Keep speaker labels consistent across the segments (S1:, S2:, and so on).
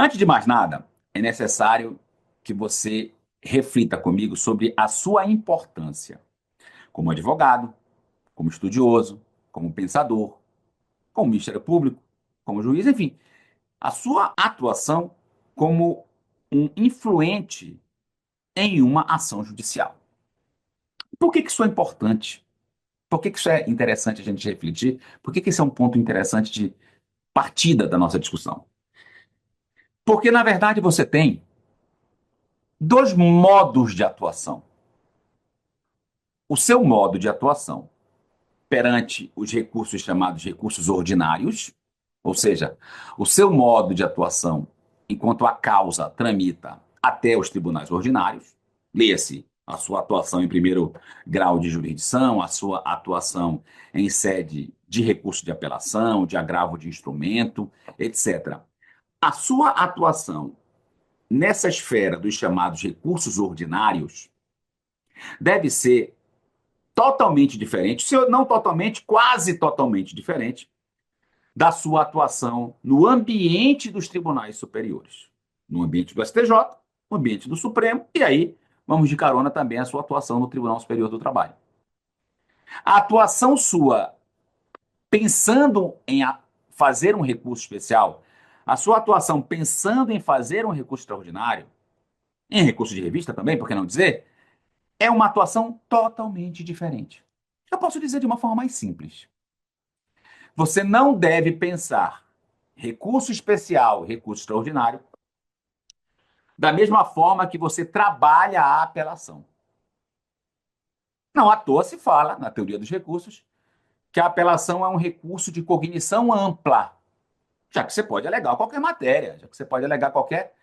S1: Antes de mais nada, é necessário que você reflita comigo sobre a sua importância como advogado, como estudioso, como pensador, como Ministério Público, como juiz, enfim, a sua atuação como um influente em uma ação judicial. Por que isso é importante? Por que isso é interessante a gente refletir? Por que isso é um ponto interessante de partida da nossa discussão? Porque, na verdade, você tem dois modos de atuação. O seu modo de atuação perante os recursos chamados recursos ordinários, ou seja, o seu modo de atuação enquanto a causa tramita até os tribunais ordinários, leia-se a sua atuação em primeiro grau de jurisdição, a sua atuação em sede de recurso de apelação, de agravo de instrumento, etc. A sua atuação nessa esfera dos chamados recursos ordinários deve ser totalmente diferente, se não totalmente, quase totalmente diferente, da sua atuação no ambiente dos tribunais superiores, no ambiente do STJ, no ambiente do Supremo, e aí vamos de carona também a sua atuação no Tribunal Superior do Trabalho. A atuação sua, pensando em fazer um recurso especial, a sua atuação pensando em fazer um recurso extraordinário, em recurso de revista também, por que não dizer, é uma atuação totalmente diferente. Eu posso dizer de uma forma mais simples. Você não deve pensar recurso especial, recurso extraordinário, da mesma forma que você trabalha a apelação. Não à toa se fala, na teoria dos recursos, que a apelação é um recurso de cognição ampla, já que você pode alegar qualquer matéria, já que você pode alegar qualquer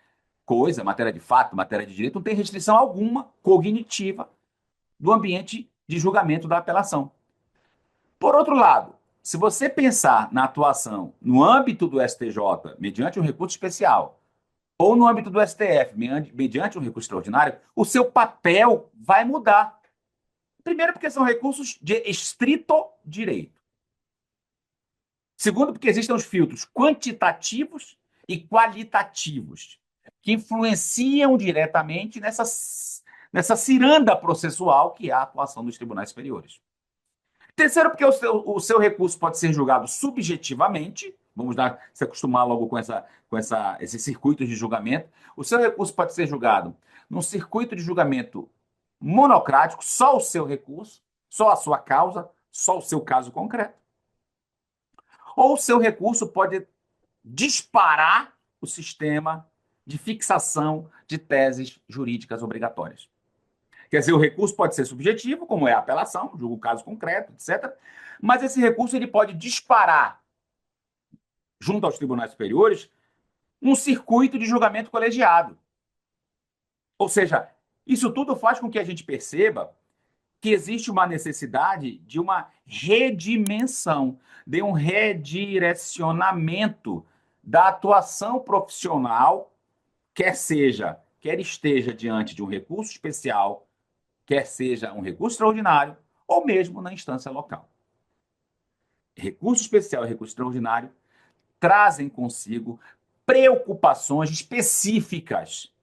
S1: coisa, matéria de fato, matéria de direito, não tem restrição alguma cognitiva do ambiente de julgamento da apelação. Por outro lado, se você pensar na atuação no âmbito do STJ, mediante um recurso especial, ou no âmbito do STF, mediante um recurso extraordinário, o seu papel vai mudar. Primeiro, porque são recursos de estrito direito. Segundo, porque existem os filtros quantitativos e qualitativos, que influenciam diretamente nessa ciranda processual que é a atuação dos tribunais superiores. Terceiro, porque o seu recurso pode ser julgado subjetivamente, vamos se acostumar logo com esses circuitos de julgamento. O seu recurso pode ser julgado num circuito de julgamento monocrático, só o seu recurso, só a sua causa, só o seu caso concreto. Ou o seu recurso pode disparar o sistema de fixação de teses jurídicas obrigatórias. Quer dizer, o recurso pode ser subjetivo, como é a apelação, julga o caso concreto, etc. Mas esse recurso ele pode disparar, junto aos tribunais superiores, um circuito de julgamento colegiado. Ou seja, isso tudo faz com que a gente perceba que existe uma necessidade de uma redimensão, de um redirecionamento da atuação profissional, quer esteja diante de um recurso especial, quer seja um recurso extraordinário, ou mesmo na instância local. Recurso especial e recurso extraordinário trazem consigo preocupações específicas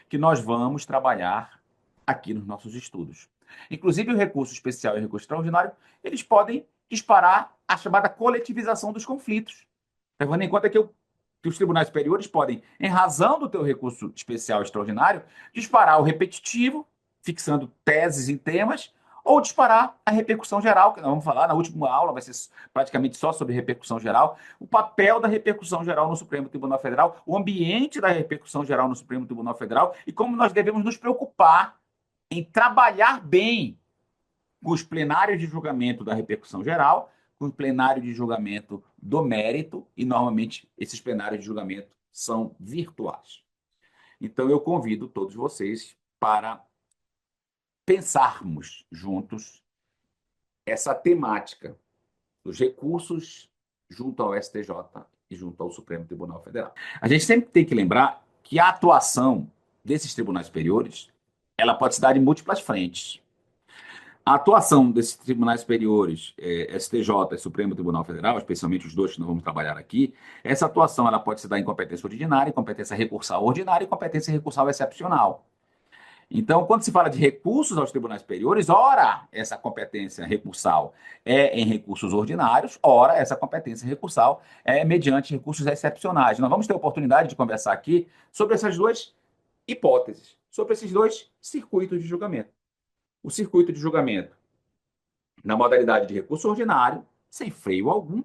S1: que nós vamos trabalhar aqui nos nossos estudos. Inclusive, o recurso especial e o recurso extraordinário, eles podem disparar a chamada coletivização dos conflitos. Levando em conta que os tribunais superiores podem, em razão do teu recurso especial e extraordinário, disparar o repetitivo, fixando teses em temas, ou disparar a repercussão geral, que nós vamos falar na última aula, vai ser praticamente só sobre repercussão geral, o papel da repercussão geral no Supremo Tribunal Federal, o ambiente da repercussão geral no Supremo Tribunal Federal e como nós devemos nos preocupar em trabalhar bem com os plenários de julgamento da repercussão geral, com o plenário de julgamento do mérito, e normalmente esses plenários de julgamento são virtuais. Então eu convido todos vocês para pensarmos juntos essa temática dos recursos junto ao STJ e junto ao Supremo Tribunal Federal. A gente sempre tem que lembrar que a atuação desses tribunais superiores ela pode se dar em múltiplas frentes. A atuação desses tribunais superiores, STJ e Supremo Tribunal Federal, especialmente os dois que nós vamos trabalhar aqui, essa atuação ela pode se dar em competência ordinária, em competência recursal ordinária e competência recursal excepcional. Então, quando se fala de recursos aos tribunais superiores, ora essa competência recursal é em recursos ordinários, ora essa competência recursal é mediante recursos excepcionais. Nós vamos ter a oportunidade de conversar aqui sobre essas duas hipóteses, sobre esses dois circuitos de julgamento. O circuito de julgamento na modalidade de recurso ordinário, sem freio algum,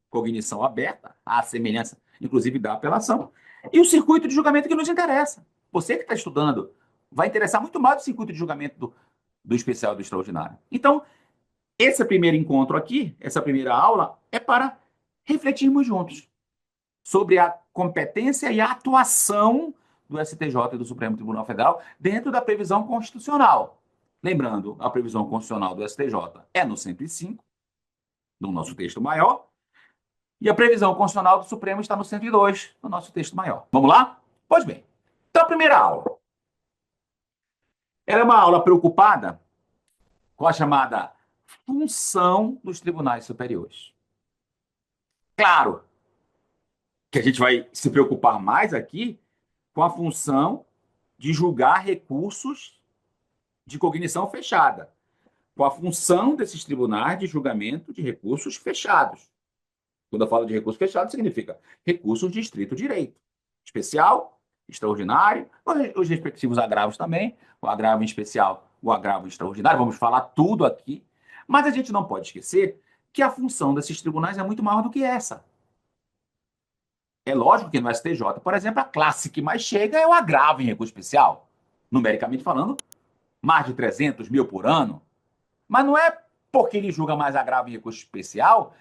S1: cognição aberta, à semelhança, inclusive, da apelação, e o circuito de julgamento que nos interessa. Você que está estudando vai interessar muito mais o circuito de julgamento do especial e do extraordinário. Então, esse primeiro encontro aqui, essa primeira aula, é para refletirmos juntos sobre a competência e a atuação do STJ e do Supremo Tribunal Federal dentro da previsão constitucional. Lembrando, a previsão constitucional do STJ é no 105, no nosso texto maior, e a previsão constitucional do Supremo está no 102, no nosso texto maior. Vamos lá? Pois bem. Então, a primeira aula. Ela é uma aula preocupada com a chamada função dos tribunais superiores. Claro que a gente vai se preocupar mais aqui com a função de julgar recursos de cognição fechada, com a função desses tribunais de julgamento de recursos fechados. Quando eu falo de recurso fechado, significa recursos de estrito direito, especial, extraordinário, os respectivos agravos também, o agravo em especial, o agravo extraordinário, vamos falar tudo aqui, mas a gente não pode esquecer que a função desses tribunais é muito maior do que essa. É lógico que no STJ, por exemplo, a classe que mais chega é o agravo em recurso especial, numericamente falando, mais de 300 mil por ano, mas não é porque ele julga mais agravo em recurso especial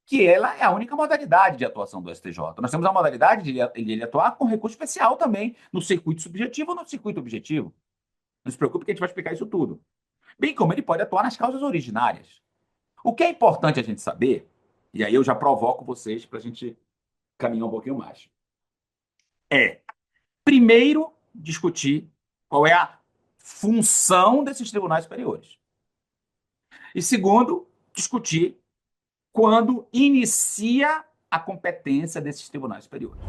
S1: que ela é a única modalidade de atuação do STJ. Nós temos a modalidade de ele atuar com recurso especial também, no circuito subjetivo ou no circuito objetivo. Não se preocupe que a gente vai explicar isso tudo. Bem como ele pode atuar nas causas originárias. O que é importante a gente saber, e aí eu já provoco vocês para a gente caminhar um pouquinho mais, é, primeiro, discutir qual é a função desses tribunais superiores. E segundo, discutir quando inicia a competência desses tribunais superiores.